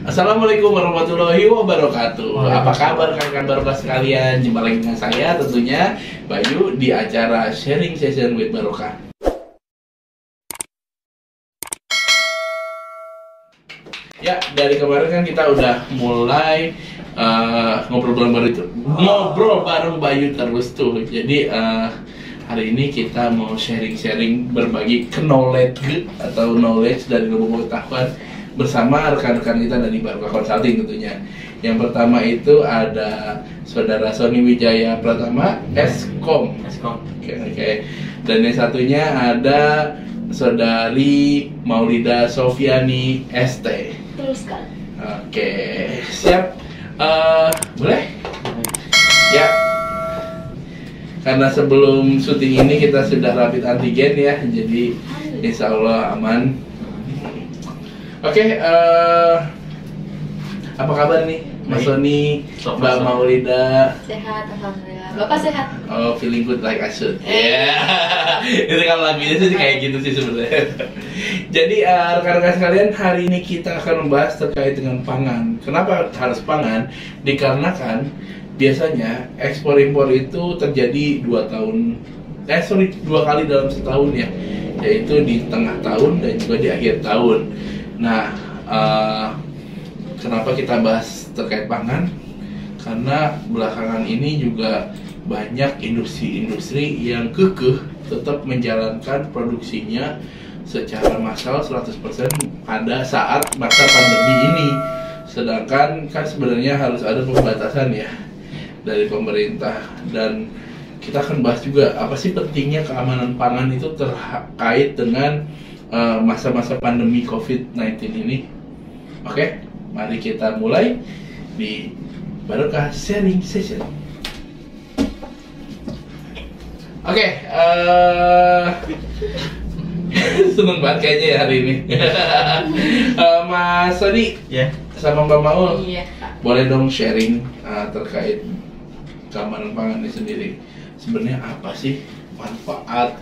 Assalamualaikum warahmatullahi wabarakatuh. Apa kabar rekan-rekan Barokah sekalian? Jumpa lagi dengan saya tentunya Bayu di acara Sharing Session with Barokah. Ya, dari kemarin kan kita udah mulai ngobrol bareng Bayu terus tuh. Jadi hari ini kita mau sharing-sharing, berbagi knowledge atau knowledge dari ilmu pengetahuan bersama rekan-rekan kita dari Barokah Consulting tentunya. Yang pertama itu ada Saudara Sony Wijaya Pratama, Eskom. Oke. Dan yang satunya ada Saudari Maulida Sofiani, ST. Terus kan. Oke, siap. Boleh? Ya. Karena sebelum syuting ini kita sudah rapid antigen ya, jadi insya Allah aman. Oke, apa kabar nih, Mas Sony, Mbak Maulida? Sehat, alhamdulillah. Bapak sehat? Oh, feeling good like I should. Itu kalau lagunya sih kayak gitu sih sebenarnya. Jadi rekan-rekan sekalian, hari ini kita akan membahas terkait dengan pangan. Kenapa harus pangan? Dikarenakan biasanya ekspor impor itu terjadi 2 kali dalam setahun ya, yaitu di tengah tahun dan juga di akhir tahun. Nah, kenapa kita bahas terkait pangan? Karena belakangan ini juga banyak industri-industri yang kekeh tetap menjalankan produksinya secara massal 100% pada saat masa pandemi ini. Sedangkan kan sebenarnya harus ada pembatasan ya dari pemerintah, dan kita akan bahas juga apa sih pentingnya keamanan pangan itu terkait dengan masa-masa pandemi COVID-19 ini. Oke, mari kita mulai di Barokah Sharing Session. Oke, seneng banget kayaknya ya hari ini. Mas Sony, sama Mbak Maul, boleh dong sharing terkait keamanan pangan ini sendiri. Sebenarnya apa sih manfaat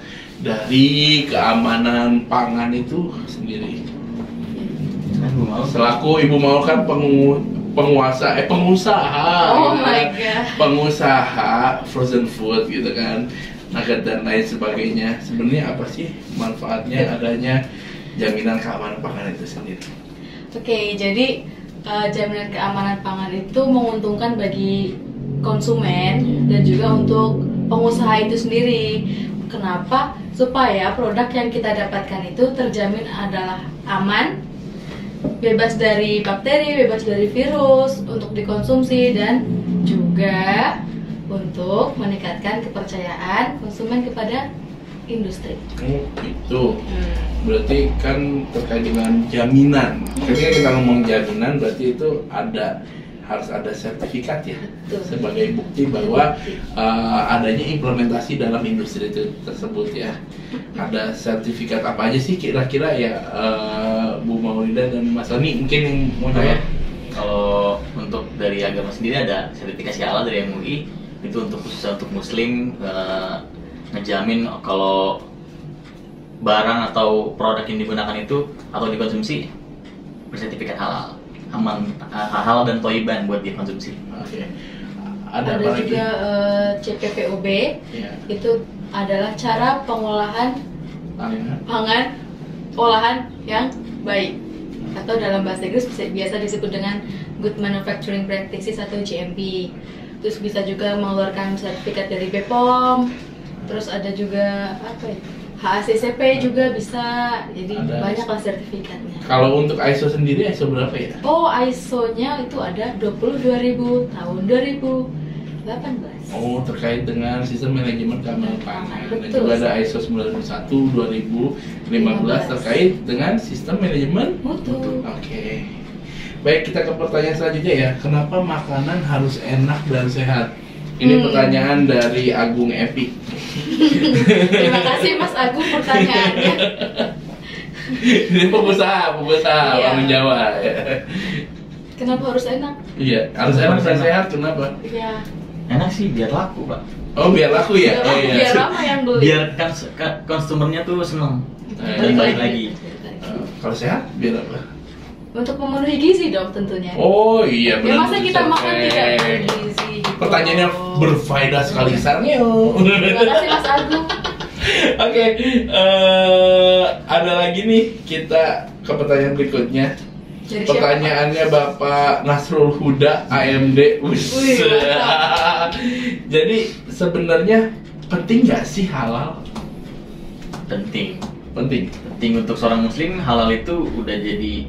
dari keamanan pangan itu sendiri? Selaku Ibu Maul kan pengusaha, Oh my god, pengusaha frozen food gitu kan, nugget dan lain sebagainya. Sebenarnya apa sih manfaatnya adanya jaminan keamanan pangan itu sendiri? Oke, jadi jaminan keamanan pangan itu menguntungkan bagi konsumen dan juga untuk pengusaha itu sendiri. Kenapa? Supaya produk yang kita dapatkan itu terjamin adalah aman, bebas dari bakteri, bebas dari virus untuk dikonsumsi, dan juga untuk meningkatkan kepercayaan konsumen kepada industri. Itu berarti kan terkait dengan jaminan. Ketika kita ngomong jaminan berarti itu harus ada sertifikat ya. Betul. Sebagai bukti bahwa adanya implementasi dalam industri itu tersebut ya. Ada sertifikat apa aja sih kira-kira ya, Bu Maulida dan Mas Sony mungkin yang mau jawab? Kalau untuk dari agama sendiri ada sertifikasi halal dari MUI, itu untuk khusus untuk muslim, ngejamin kalau barang atau produk yang digunakan itu atau dikonsumsi bersertifikat halal, aman, halal dan thoiban buat dikonsumsi. Oke. Ada juga CPPOB, itu adalah cara pengolahan pangan olahan yang baik, atau dalam bahasa Inggris biasa disebut dengan Good Manufacturing Practices atau GMP. Terus bisa juga mengeluarkan sertifikat dari BPOM. Terus ada juga apa ya, HACCP juga bisa. Jadi banyaklah sertifikatnya. Kalau untuk ISO sendiri, ISO berapa ya? Oh, ISO-nya itu ada 20.000 tahun 2018. Oh, terkait dengan sistem manajemen keamanan pangan. Dan Betul, juga ada ISO 91 2015 terkait dengan sistem manajemen mutu. Oke. Baik, kita ke pertanyaan selanjutnya ya. Kenapa makanan harus enak dan sehat? Ini pertanyaan dari Agung Epi. Terima kasih Mas Agung pertanyaannya. Ini pengusaha orang Jawa. Kenapa harus enak? Iya, harus enak dan sehat. Kenapa? Ya. Enak sih biar laku, Pak. Oh, biar laku ya. Oh iya. Biar lama yang beli. Biar kan konsumernya tuh seneng. Balik lagi. Kalau sehat biar apa? untuk memenuhi gizi dong tentunya. Oh iya, Ya benar. masa kita makan tidak bergizi gitu. Pertanyaannya berfaedah sekali, Sarnyo. Terima kasih Mas Agung. Oke, ada lagi nih, kita ke pertanyaan berikutnya. Dari siapa? Pertanyaannya Bapak Nasrul Huda, AMD. Wih, mantap. Jadi sebenarnya penting nggak sih halal? Penting. Penting. Penting untuk seorang muslim, halal itu udah jadi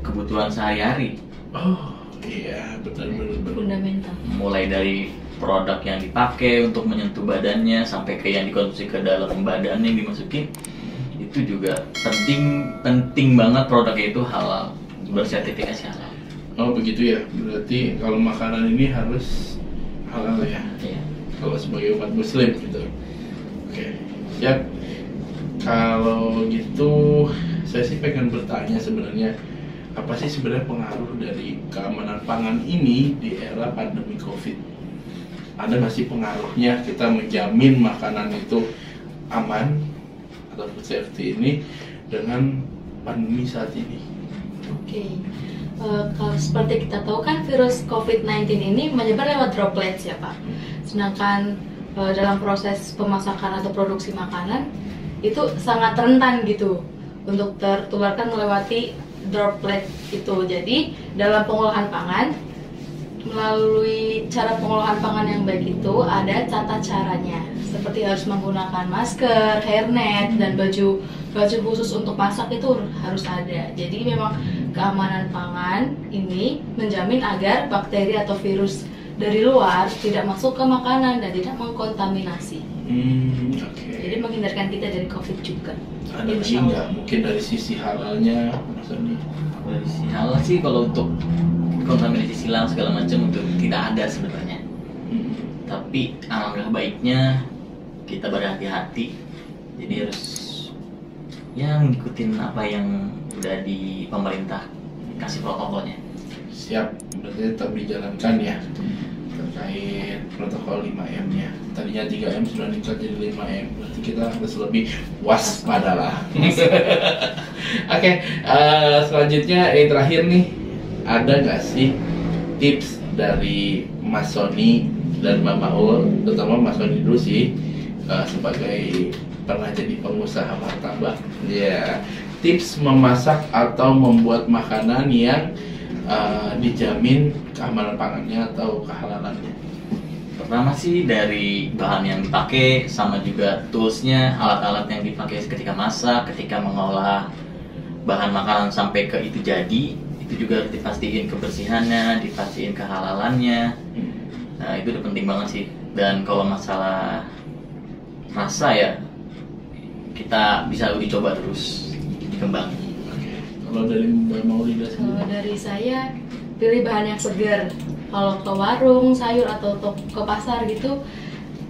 kebutuhan sehari-hari. Oh iya, benar. Fundamental. Mulai dari produk yang dipakai untuk menyentuh badannya sampai ke yang dikonsumsi ke dalam badannya yang dimasukin, itu juga penting banget produknya itu halal, bersertifikasi halal. Oh begitu ya, berarti kalau makanan ini harus halal ya, Iya. kalau sebagai umat muslim gitu. Oke, siap. Kalau gitu, saya sih pengen bertanya sebenarnya, apa sih sebenarnya pengaruh dari keamanan pangan ini di era pandemi COVID? Ada nggak sih pengaruhnya kita menjamin makanan itu aman atau food safety ini dengan pandemi saat ini? Oke. Kalau seperti kita tahu kan virus COVID-19 ini menyebar lewat droplets ya Pak. Sedangkan dalam proses pemasakan atau produksi makanan itu sangat rentan gitu untuk tertularkan melewati droplet itu. Jadi dalam pengolahan pangan, melalui cara pengolahan pangan yang baik itu ada tata caranya, seperti harus menggunakan masker, hairnet, dan baju khusus untuk masak itu harus ada. Jadi memang keamanan pangan ini menjamin agar bakteri atau virus dari luar tidak masuk ke makanan dan tidak mengkontaminasi. Oke. Jadi menghindarkan kita dari COVID juga. Ada lagi Insya Allah. nggak mungkin dari sisi halalnya, Mas Andi? Dari sisi halal sih kalau untuk kontaminasi silang segala macam itu tidak ada sebenarnya. Tapi alangkah baiknya kita berhati-hati. Jadi harus yang ngikutin apa yang udah di pemerintah kasih protokolnya. Siap, berarti tetap dijalankan ya terkait protokol 5M-nya. Tadinya 3M sudah meningkat jadi 5M, berarti kita harus lebih waspada lah. Oke, selanjutnya yang terakhir nih, ada nggak sih tips dari Mas Sony dan Mbak Maul, terutama Mas Sony dulu sih, sebagai pernah jadi pengusaha martabak, ya, tips memasak atau membuat makanan yang dijamin keamanan pangannya atau kehalalannya? Pertama sih dari bahan yang dipakai, sama juga toolsnya, alat-alat yang dipakai ketika masak, ketika mengolah bahan makanan sampai ke itu jadi, itu juga harus dipastiin kebersihannya, dipastiin kehalalannya. Nah itu udah penting banget sih. Dan kalau masalah rasa ya, kita bisa uji coba terus dikembangin. Kalau dari Mbak Maulida Kalau sendiri? dari saya, pilih bahan yang segar. Kalau ke warung, sayur atau ke pasar gitu,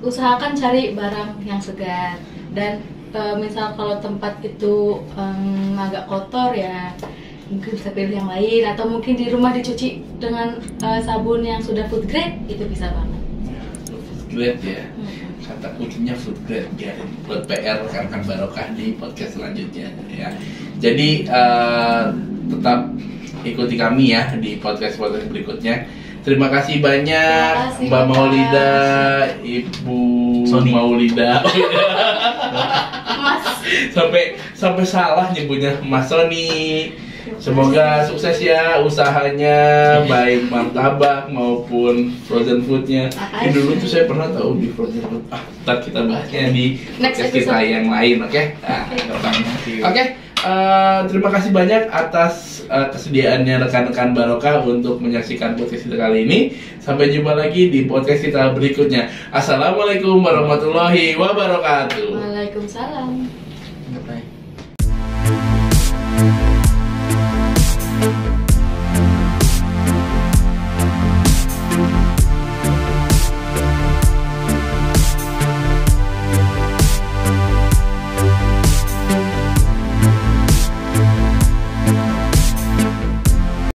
usahakan cari barang yang segar. Dan misal kalau tempat itu agak kotor ya, mungkin bisa pilih yang lain. Atau mungkin di rumah dicuci dengan sabun yang sudah food grade, itu bisa banget. Ya, food grade ya. Kata kuncinya food grade, biarin buat PR rekan-rekan barokah di podcast selanjutnya ya. Jadi tetap ikuti kami ya di podcast berikutnya. Terima kasih banyak. Terima kasih, Mbak Bapak. Maulida, Ibu Sony. Maulida. Mas, sampai salah nyebutnya Mas Sony. Semoga sukses ya usahanya, baik martabak maupun frozen foodnya. Ini dulu tuh saya pernah tahu di frozen food. Ntar kita bahasnya di Next podcast kita episode. yang lain, oke? Oke, terima kasih banyak atas kesediaannya rekan-rekan barokah untuk menyaksikan podcast kita kali ini. Sampai jumpa lagi di podcast kita berikutnya. Assalamualaikum warahmatullahi wabarakatuh. Waalaikumsalam.